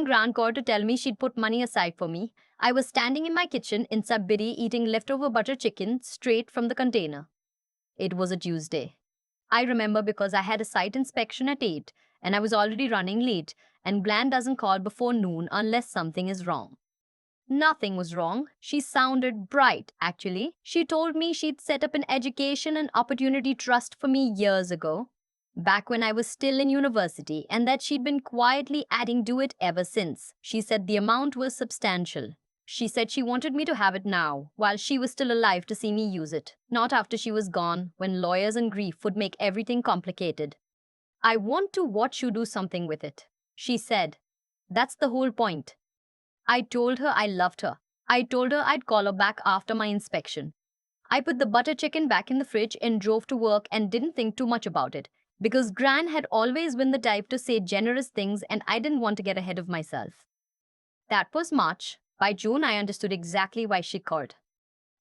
Gran called to tell me she'd put money aside for me. I was standing in my kitchen in Sabbiri eating leftover butter chicken straight from the container. It was a Tuesday. I remember because I had a site inspection at 8 and I was already running late, and Gran doesn't call before noon unless something is wrong. Nothing was wrong. She sounded bright, actually. She told me she'd set up an education and opportunity trust for me years ago, back when I was still in university, and that she'd been quietly adding to it ever since. She said the amount was substantial. She said she wanted me to have it now, while she was still alive to see me use it, not after she was gone, when lawyers and grief would make everything complicated. I want to watch you do something with it, she said. That's the whole point. I told her I loved her. I told her I'd call her back after my inspection. I put the butter chicken back in the fridge and drove to work and didn't think too much about it, because Gran had always been the type to say generous things and I didn't want to get ahead of myself. That was March. By June, I understood exactly why she called.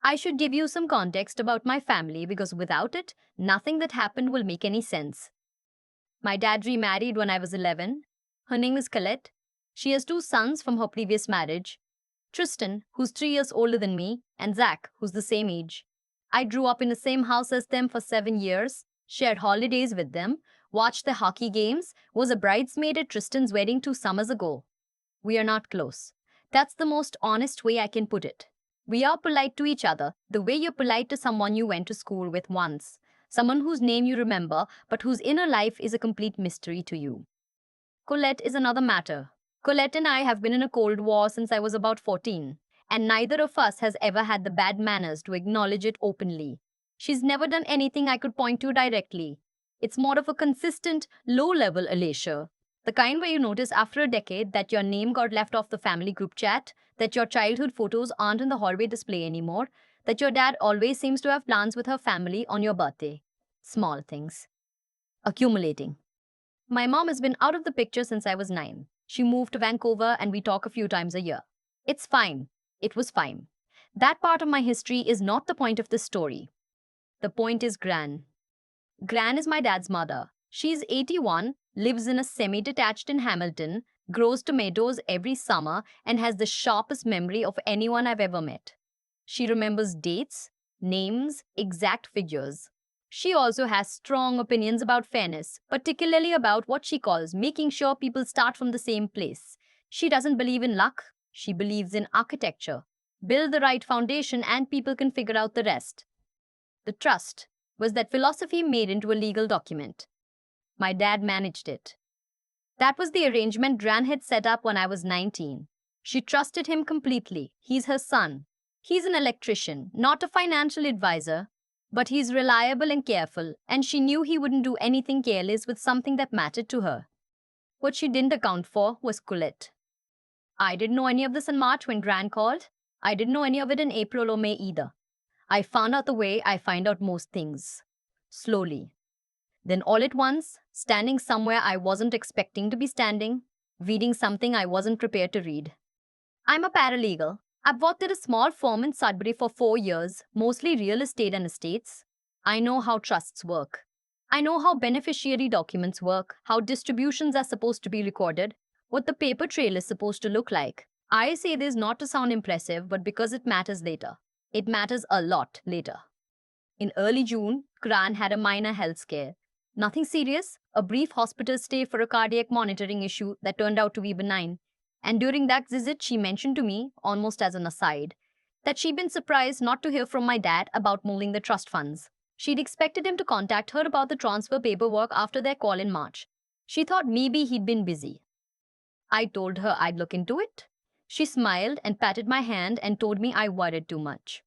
I should give you some context about my family because without it, nothing that happened will make any sense. My dad remarried when I was 11. Her name is Colette. She has two sons from her previous marriage, Tristan, who's 3 years older than me, and Zach, who's the same age. I grew up in the same house as them for 7 years, shared holidays with them, watched the hockey games, was a bridesmaid at Tristan's wedding 2 summers ago. We are not close. That's the most honest way I can put it. We are polite to each other, the way you're polite to someone you went to school with once, someone whose name you remember, but whose inner life is a complete mystery to you. Colette is another matter. Colette and I have been in a Cold War since I was about 14, and neither of us has ever had the bad manners to acknowledge it openly. She's never done anything I could point to directly. It's more of a consistent, low-level erasure. The kind where you notice after a decade that your name got left off the family group chat, that your childhood photos aren't in the hallway display anymore, that your dad always seems to have plans with her family on your birthday. Small things. Accumulating. My mom has been out of the picture since I was 9. She moved to Vancouver and we talk a few times a year. It's fine. It was fine. That part of my history is not the point of this story. The point is Gran. Gran is my dad's mother. She's 81, lives in a semi-detached in Hamilton, grows tomatoes every summer, and has the sharpest memory of anyone I've ever met. She remembers dates, names, exact figures. She also has strong opinions about fairness, particularly about what she calls making sure people start from the same place. She doesn't believe in luck, she believes in architecture. Build the right foundation and people can figure out the rest. The trust was that philosophy made into a legal document. My dad managed it. That was the arrangement Gran had set up when I was 19. She trusted him completely. He's her son. He's an electrician, not a financial advisor. But he's reliable and careful, and she knew he wouldn't do anything careless with something that mattered to her. What she didn't account for was Colette. I didn't know any of this in March when Gran called. I didn't know any of it in April or May either. I found out the way I find out most things. Slowly. Then all at once, standing somewhere I wasn't expecting to be standing, reading something I wasn't prepared to read. I'm a paralegal. I've worked at a small firm in Sudbury for 4 years, mostly real estate and estates. I know how trusts work. I know how beneficiary documents work, how distributions are supposed to be recorded, what the paper trail is supposed to look like. I say this not to sound impressive, but because it matters later. It matters a lot later. In early June, Gran had a minor health scare. Nothing serious, a brief hospital stay for a cardiac monitoring issue that turned out to be benign. And during that visit, she mentioned to me, almost as an aside, that she'd been surprised not to hear from my dad about moving the trust funds. She'd expected him to contact her about the transfer paperwork after their call in March. She thought maybe he'd been busy. I told her I'd look into it. She smiled and patted my hand and told me I worried too much.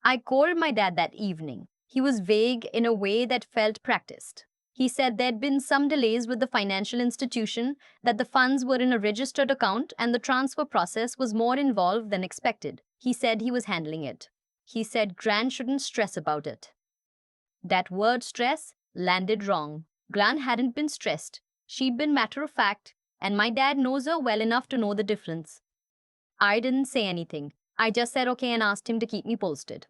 I called my dad that evening. He was vague in a way that felt practiced. He said there'd been some delays with the financial institution, that the funds were in a registered account and the transfer process was more involved than expected. He said he was handling it. He said Gran shouldn't stress about it. That word stress landed wrong. Gran hadn't been stressed. She'd been matter of fact, and my dad knows her well enough to know the difference. I didn't say anything. I just said okay and asked him to keep me posted.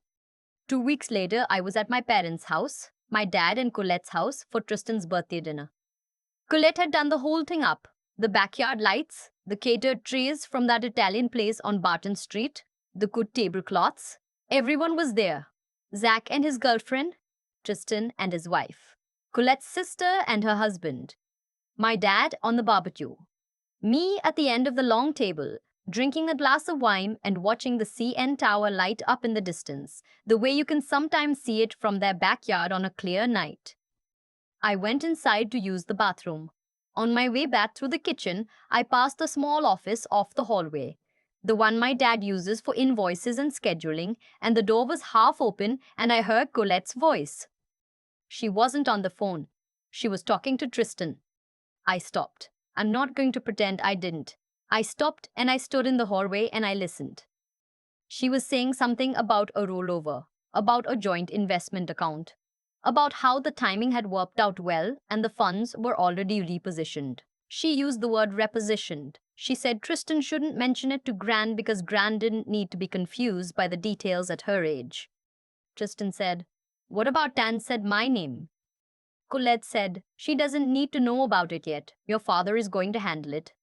2 weeks later, I was at my parents' house, my dad and Colette's house, for Tristan's birthday dinner. Colette had done the whole thing up. The backyard lights, The catered trays from that Italian place on Barton Street, the good tablecloths. Everyone was there. Zach and his girlfriend, Tristan and his wife, Colette's sister and her husband, my dad on the barbecue, me at the end of the long table, drinking a glass of wine and watching the CN Tower light up in the distance, the way you can sometimes see it from their backyard on a clear night. I went inside to use the bathroom. On my way back through the kitchen, I passed the small office off the hallway, the one my dad uses for invoices and scheduling, and the door was half open and I heard Colette's voice. She wasn't on the phone. She was talking to Tristan. I stopped. I'm not going to pretend I didn't. I stopped and I stood in the hallway and I listened. She was saying something about a rollover, about a joint investment account, about how the timing had worked out well and the funds were already repositioned. She used the word repositioned. She said Tristan shouldn't mention it to Gran because Gran didn't need to be confused by the details at her age. Tristan said, "What about Tan said my name?" Colette said, "She doesn't need to know about it yet. Your father is going to handle it."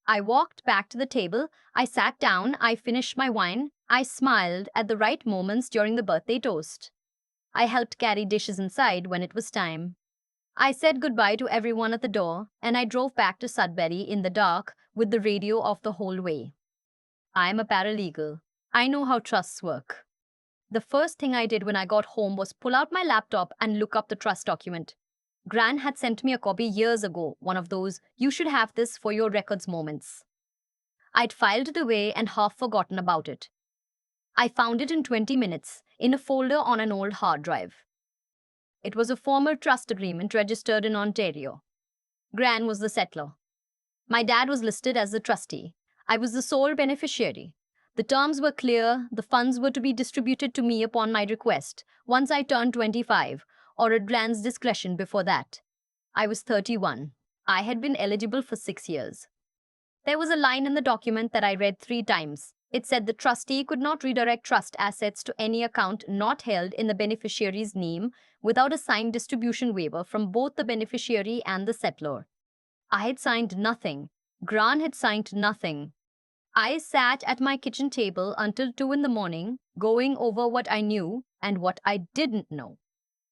I walked back to the table. I sat down. I finished my wine. I smiled at the right moments during the birthday toast. I helped carry dishes inside when it was time. I said goodbye to everyone at the door, and I drove back to Sudbury in the dark with the radio off the whole way. I am a paralegal. I know how trusts work. The first thing I did when I got home was pull out my laptop and look up the trust document. Gran had sent me a copy years ago, one of those "you should have this for your records" moments. I'd filed it away and half forgotten about it. I found it in 20 minutes, in a folder on an old hard drive. It was a formal trust agreement registered in Ontario. Gran was the settlor. My dad was listed as the trustee. I was the sole beneficiary. The terms were clear. The funds were to be distributed to me upon my request, once I turned 25, or at Gran's discretion before that. I was 31. I had been eligible for 6 years. There was a line in the document that I read 3 times. It said the trustee could not redirect trust assets to any account not held in the beneficiary's name without a signed distribution waiver from both the beneficiary and the settlor. I had signed nothing. Gran had signed nothing. I sat at my kitchen table until 2 in the morning, going over what I knew and what I didn't know.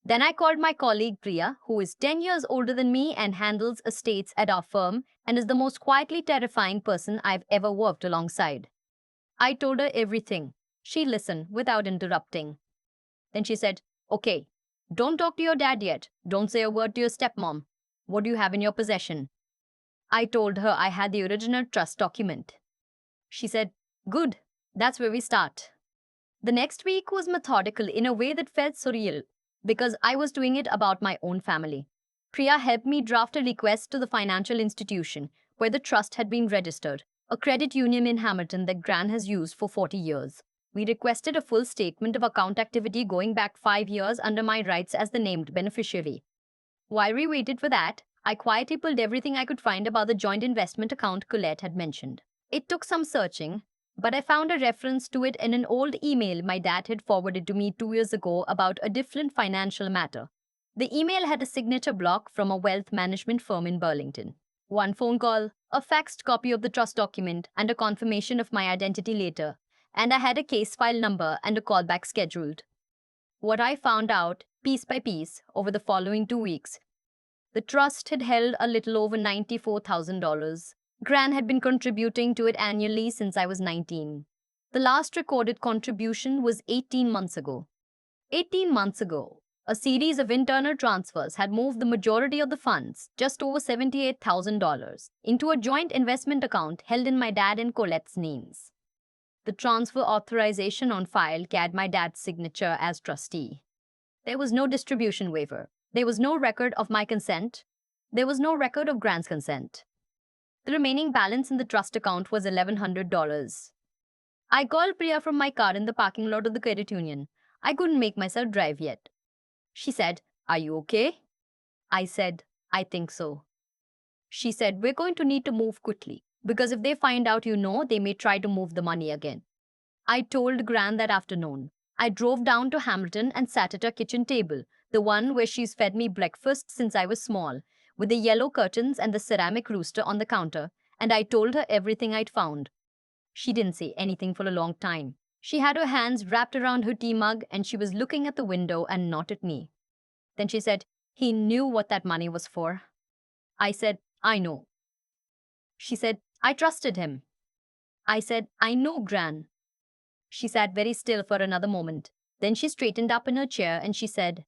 Then I called my colleague Priya, who is 10 years older than me and handles estates at our firm and is the most quietly terrifying person I've ever worked alongside. I told her everything. She listened without interrupting. Then she said, "Okay, don't talk to your dad yet. Don't say a word to your stepmom. What do you have in your possession?" I told her I had the original trust document. She said, "Good, that's where we start." The next week was methodical in a way that felt surreal, because I was doing it about my own family. Priya helped me draft a request to the financial institution where the trust had been registered, a credit union in Hamilton that Gran has used for 40 years. We requested a full statement of account activity going back 5 years under my rights as the named beneficiary. While we waited for that, I quietly pulled everything I could find about the joint investment account Colette had mentioned. It took some searching, but I found a reference to it in an old email my dad had forwarded to me 2 years ago about a different financial matter. The email had a signature block from a wealth management firm in Burlington. One phone call, a faxed copy of the trust document, and a confirmation of my identity later, and I had a case file number and a callback scheduled. What I found out, piece by piece, over the following 2 weeks: the trust had held a little over $94,000. Gran had been contributing to it annually since I was 19. The last recorded contribution was 18 months ago. 18 months ago, a series of internal transfers had moved the majority of the funds, just over $78,000, into a joint investment account held in my dad and Colette's names. The transfer authorization on file carried my dad's signature as trustee. There was no distribution waiver. There was no record of my consent. There was no record of Gran's consent. The remaining balance in the trust account was $1,100. I called Priya from my car in the parking lot of the credit union. I couldn't make myself drive yet. She said, "Are you okay?" I said, "I think so." She said, "We're going to need to move quickly, because if they find out you know, they may try to move the money again." I told Gran that afternoon. I drove down to Hamilton and sat at her kitchen table, the one where she's fed me breakfast since I was small, with the yellow curtains and the ceramic rooster on the counter, and I told her everything I'd found. She didn't say anything for a long time. She had her hands wrapped around her tea mug and she was looking at the window and not at me. Then she said, "He knew what that money was for." I said, "I know." She said, "I trusted him." I said, "I know, Gran." She sat very still for another moment. Then she straightened up in her chair and she said,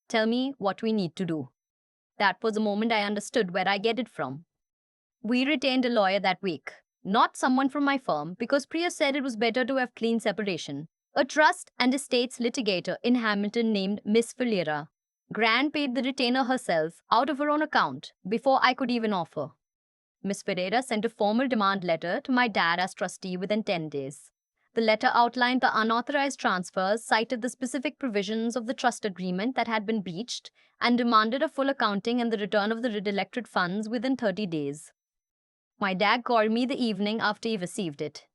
"Tell me what we need to do." That was the moment I understood where I get it from. We retained a lawyer that week. Not someone from my firm, because Priya said it was better to have clean separation. A trust and estates litigator in Hamilton named Miss Ferreira. Gran paid the retainer herself out of her own account before I could even offer. Miss Ferreira sent a formal demand letter to my dad as trustee within 10 days. The letter outlined the unauthorized transfers, cited the specific provisions of the trust agreement that had been breached, and demanded a full accounting and the return of the redirected funds within 30 days. My dad called me the evening after he received it.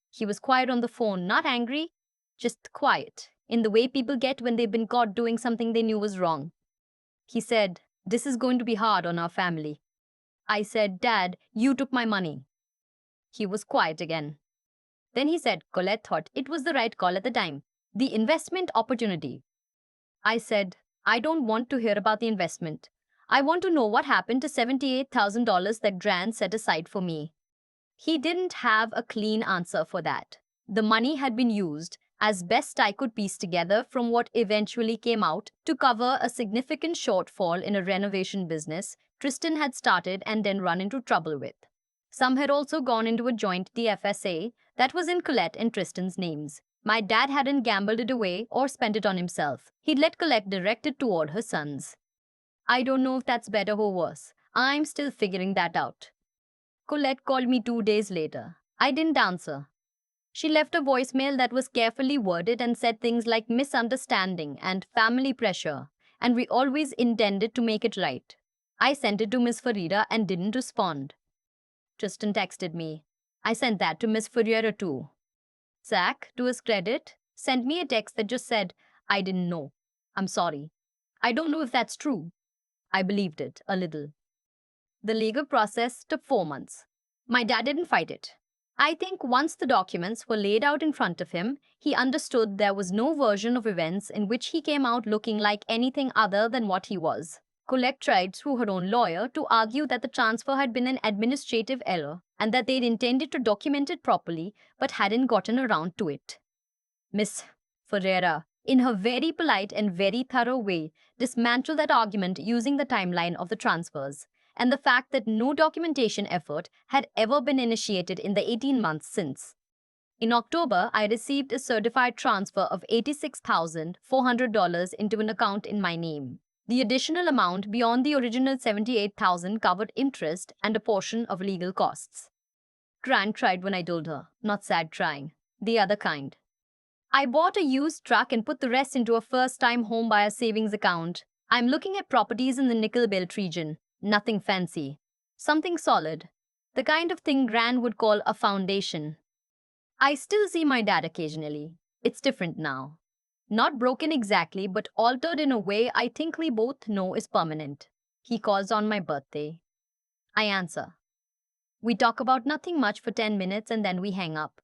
He was quiet on the phone, not angry, just quiet, in the way people get when they've been caught doing something they knew was wrong. He said, "This is going to be hard on our family." I said, "Dad, you took my money." He was quiet again. Then he said, "Colette thought it was the right call at the time. The investment opportunity." I said, "I don't want to hear about the investment. I want to know what happened to $78,000 that Gran set aside for me." He didn't have a clean answer for that. The money had been used, as best I could piece together from what eventually came out, to cover a significant shortfall in a renovation business Tristan had started and then run into trouble with. Some had also gone into a joint DFSA that was in Colette and Tristan's names. My dad hadn't gambled it away or spent it on himself. He'd let Colette direct it toward her sons. I don't know if that's better or worse. I'm still figuring that out. Colette called me 2 days later. I didn't answer. She left a voicemail that was carefully worded and said things like misunderstanding and family pressure, and we always intended to make it right. I sent it to Miss Farida and didn't respond. Tristan texted me. I sent that to Miss Ferreira too. Zach, to his credit, sent me a text that just said, "I didn't know. I'm sorry." I don't know if that's true. I believed it, a little. The legal process took 4 months. My dad didn't fight it. I think once the documents were laid out in front of him, he understood there was no version of events in which he came out looking like anything other than what he was. Colette tried through her own lawyer to argue that the transfer had been an administrative error and that they'd intended to document it properly but hadn't gotten around to it. Miss Ferreira, in her very polite and very thorough way, dismantled that argument using the timeline of the transfers and the fact that no documentation effort had ever been initiated in the 18 months since. In October, I received a certified transfer of $86,400 into an account in my name. The additional amount beyond the original $78,000 covered interest and a portion of legal costs. Gran cried when I told her, not sad crying, the other kind. I bought a used truck and put the rest into a first-time home buyer savings account. I'm looking at properties in the nickel belt region. Nothing fancy. Something solid. The kind of thing Gran would call a foundation. I still see my dad occasionally. It's different now. Not broken exactly, but altered in a way I think we both know is permanent. He calls on my birthday. I answer. We talk about nothing much for 10 minutes and then we hang up.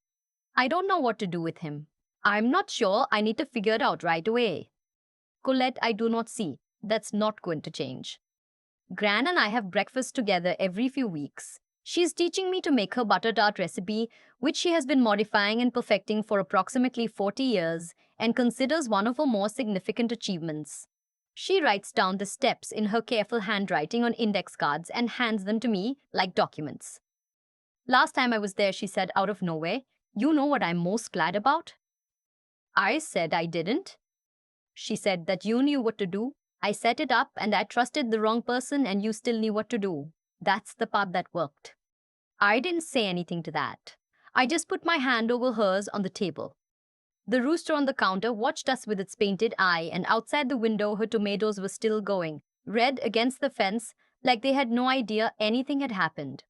I don't know what to do with him. I'm not sure. I need to figure it out right away. Colette, I do not see. That's not going to change. Gran and I have breakfast together every few weeks. She's teaching me to make her butter tart recipe, which she has been modifying and perfecting for approximately 40 years and considers one of her more significant achievements. She writes down the steps in her careful handwriting on index cards and hands them to me like documents. Last time I was there, she said out of nowhere, "You know what I'm most glad about?" I said I didn't. She said that you knew what to do. I set it up and I trusted the wrong person and you still knew what to do. That's the part that worked. I didn't say anything to that. I just put my hand over hers on the table. The rooster on the counter watched us with its painted eye, and outside the window her tomatoes were still going, red against the fence, like they had no idea anything had happened.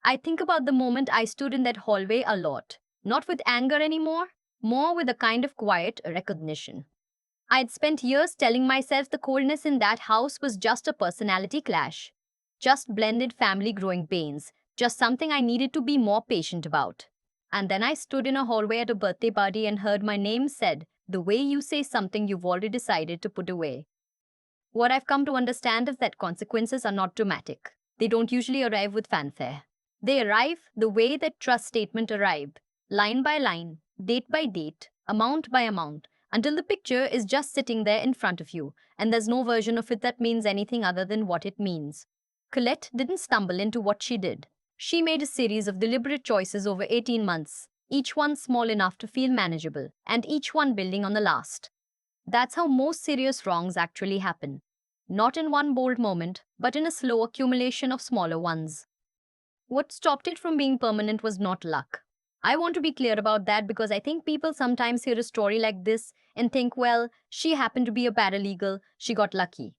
I think about the moment I stood in that hallway a lot, not with anger anymore, more with a kind of quiet recognition. I'd spent years telling myself the coldness in that house was just a personality clash, just blended family growing pains, just something I needed to be more patient about. And then I stood in a hallway at a birthday party and heard my name said, the way you say something you've already decided to put away. What I've come to understand is that consequences are not dramatic. They don't usually arrive with fanfare. They arrive the way that trust statement arrived, line by line, date by date, amount by amount, until the picture is just sitting there in front of you, and there's no version of it that means anything other than what it means. Colette didn't stumble into what she did. She made a series of deliberate choices over 18 months, each one small enough to feel manageable, and each one building on the last. That's how most serious wrongs actually happen. Not in one bold moment, but in a slow accumulation of smaller ones. What stopped it from being permanent was not luck. I want to be clear about that because I think people sometimes hear a story like this and think, well, she happened to be a paralegal, she got lucky.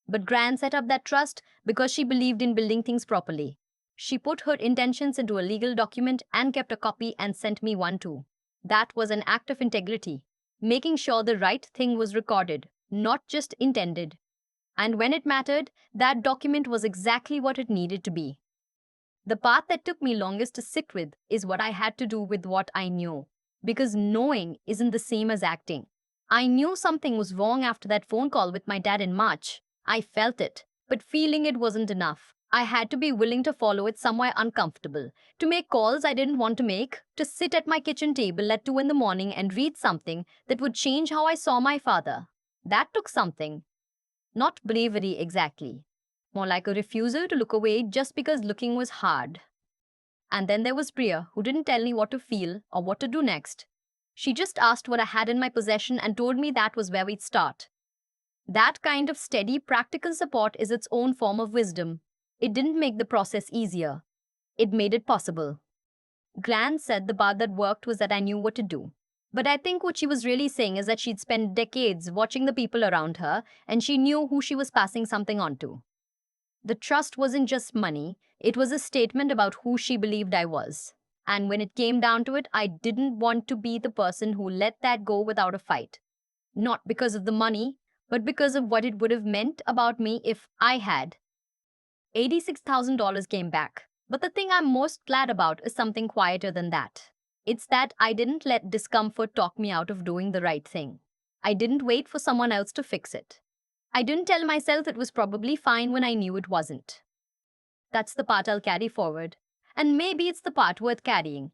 But Gran set up that trust because she believed in building things properly. She put her intentions into a legal document and kept a copy and sent me one too. That was an act of integrity, making sure the right thing was recorded, not just intended. And when it mattered, that document was exactly what it needed to be. The part that took me longest to sit with is what I had to do with what I knew. Because knowing isn't the same as acting. I knew something was wrong after that phone call with my dad in March. I felt it. But feeling it wasn't enough. I had to be willing to follow it somewhere uncomfortable, to make calls I didn't want to make, to sit at my kitchen table at 2 in the morning and read something that would change how I saw my father. That took something. Not bravery exactly. More like a refusal to look away just because looking was hard. And then there was Priya, who didn't tell me what to feel or what to do next. She just asked what I had in my possession and told me that was where we'd start. That kind of steady, practical support is its own form of wisdom. It didn't make the process easier. It made it possible. Gran said the part that worked was that I knew what to do. But I think what she was really saying is that she'd spent decades watching the people around her and she knew who she was passing something on to. The trust wasn't just money, it was a statement about who she believed I was. And when it came down to it, I didn't want to be the person who let that go without a fight. Not because of the money, but because of what it would have meant about me if I had. $86,000 came back. But the thing I'm most glad about is something quieter than that. It's that I didn't let discomfort talk me out of doing the right thing. I didn't wait for someone else to fix it. I didn't tell myself it was probably fine when I knew it wasn't. That's the part I'll carry forward. And maybe it's the part worth carrying.